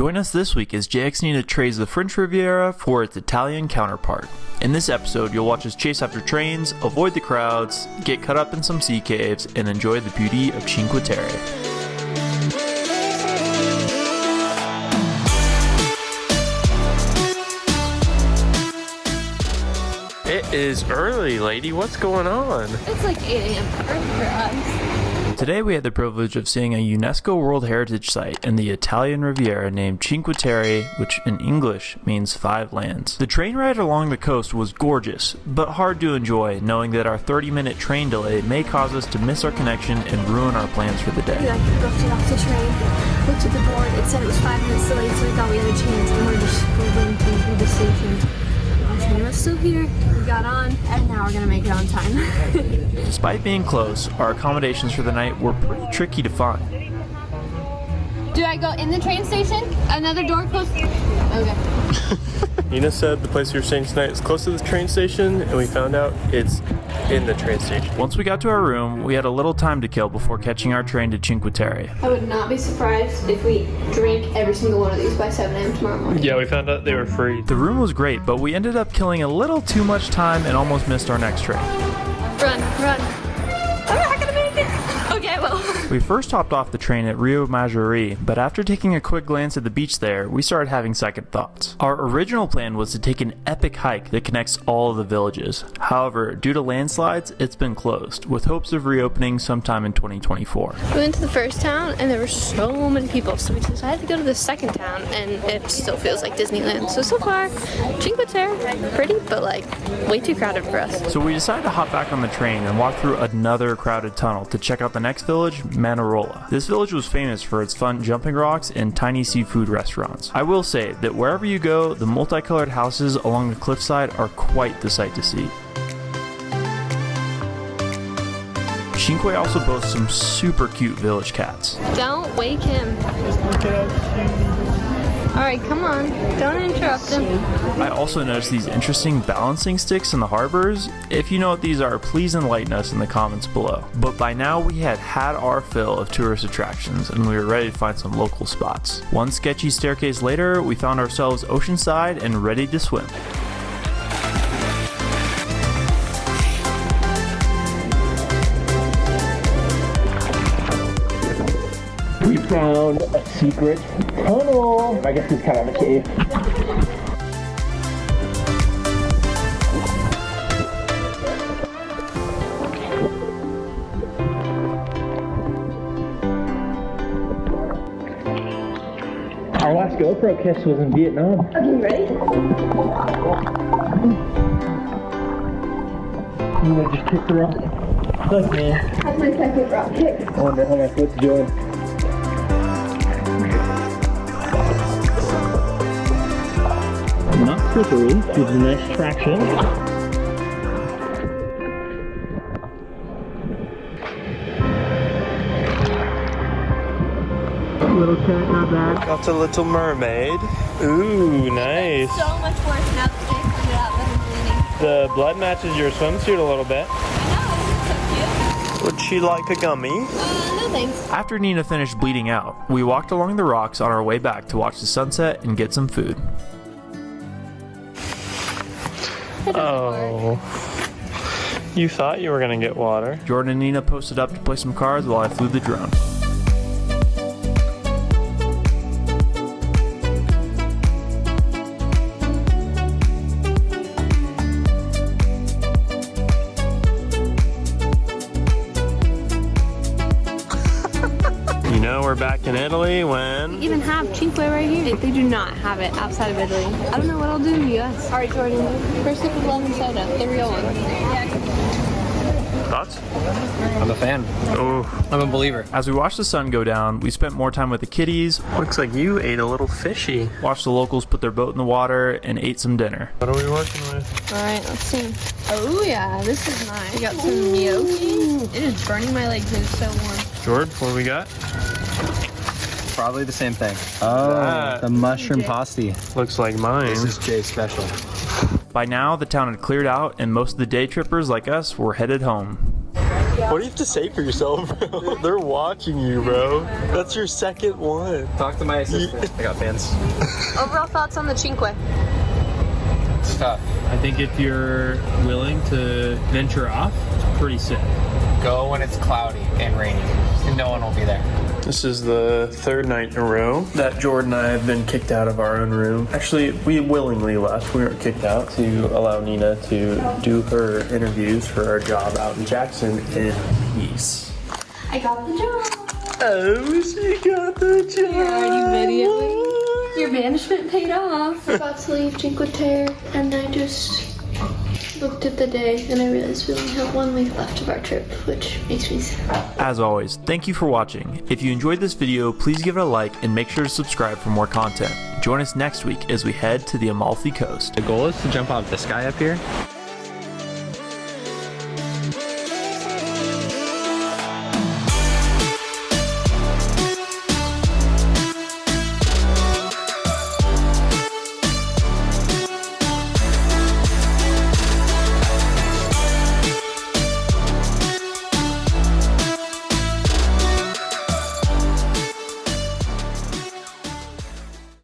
Join us this week as JX Nina trades the French Riviera for its Italian counterpart. In this episode, you'll watch us chase after trains, avoid the crowds, get caught up in some sea caves, and enjoy the beauty of Cinque Terre. It is early, lady. What's going on? It's like 8 a.m. for us. Today we had the privilege of seeing a UNESCO World Heritage Site in the Italian Riviera named Cinque Terre, which in English means 5 lands. The train ride along the coast was gorgeous, but hard to enjoy, knowing that our 30-minute train delay may cause us to miss our connection and ruin our plans for the day. We looked it off the train, looked at the board, it said it was 5 minutes delayed, so we thought we had a chance, and we're just going through the station. Our train was still here, we got on, and now we're gonna make it on time. Despite being close, our accommodations for the night were pretty tricky to find. Do I go in the train station? Another door closed? Okay. Nina said the place we were staying tonight is close to the train station, and we found out it's in the train station. Once we got to our room, we had a little time to kill before catching our train to Cinque Terre. I would not be surprised if we drank every single one of these by 7 a.m. tomorrow morning. Yeah, we found out they were free. The room was great, but we ended up killing a little too much time and almost missed our next train. Run. I'm not gonna make it. Okay, well. We first hopped off the train at Riomaggiore, but after taking a quick glance at the beach there, we started having second thoughts. Our original plan was to take an epic hike that connects all of the villages. However, due to landslides, it's been closed, with hopes of reopening sometime in 2024. We went to the first town and there were so many people, so we decided to go to the second town, and it still feels like Disneyland. So far, Cinque Terre, pretty, but like way too crowded for us. So we decided to hop back on the train and walk through another crowded tunnel to check out the next village, Manarola. This village was famous for its fun jumping rocks and tiny seafood restaurants. I will say that wherever you go, the multicolored houses along the cliffside are quite the sight to see. Cinque also boasts some super cute village cats. Don't wake him. Alright, come on. Don't interrupt him. I also noticed these interesting balancing sticks in the harbors. If you know what these are, please enlighten us in the comments below. But by now we had our fill of tourist attractions and we were ready to find some local spots. One sketchy staircase later, we found ourselves oceanside and ready to swim. We found a secret tunnel. I guess it's kind of a cave. Our last GoPro kiss was in Vietnam. Are you ready? You want to just kick the rock? Look, man. That's my second rock kick. I wonder how my foot's doing. Not slippery, gives a nice traction. Little cat, not bad. Got the Little Mermaid. Ooh, nice. So much worse now that they figured out that I'm bleeding. The blood matches your swimsuit a little bit. I know, isn't it so cute? Would she like a gummy? No thanks. After Nina finished bleeding out, we walked along the rocks on our way back to watch the sunset and get some food. Oh. You thought you were gonna get water. Jordan and Nina posted up to play some cards while I flew the drone. You know we're back in Italy when... We even have Cinque right here. They do not have it outside of Italy. I don't know what I'll do in the US. Alright, Jordan. First sip of lemon soda. The real one. Thoughts? I'm a fan. Oh. I'm a believer. As we watched the sun go down, we spent more time with the kitties, Looks like you ate a little fishy. watched the locals put their boat in the water, and ate some dinner. What are we working with? Alright, let's see. Oh yeah, this is nice. We got some gnocchi. It is burning my legs. It is so warm. George, what do we got? Probably the same thing. Oh, That- the mushroom pasty. Looks like mine. This is Jay's special. By now, the town had cleared out, and most of the day trippers like us were headed home. What do you have to say for yourself, bro? They're watching you, bro. That's your second one. Talk to my assistant. I got fans. Overall thoughts on the Cinque? It's tough. I think if you're willing to venture off, it's pretty sick. Go when it's cloudy and rainy, and no one will be there. This is the third night in a row that Jordan and I have been kicked out of our own room. Actually, we willingly left. We weren't kicked out to allow Nina to do her interviews for our job out in Jackson in peace. I got the job. Oh, she got the job. You're already videoing. Your banishment paid off. About to leave Cinque Terre, and I just looked at the day and I realized we only have 1 week left of our trip, which makes me sad. As always, thank you for watching. If you enjoyed this video, please give it a like and make sure to subscribe for more content. Join us next week as we head to the Amalfi Coast. The goal is to jump off this guy up here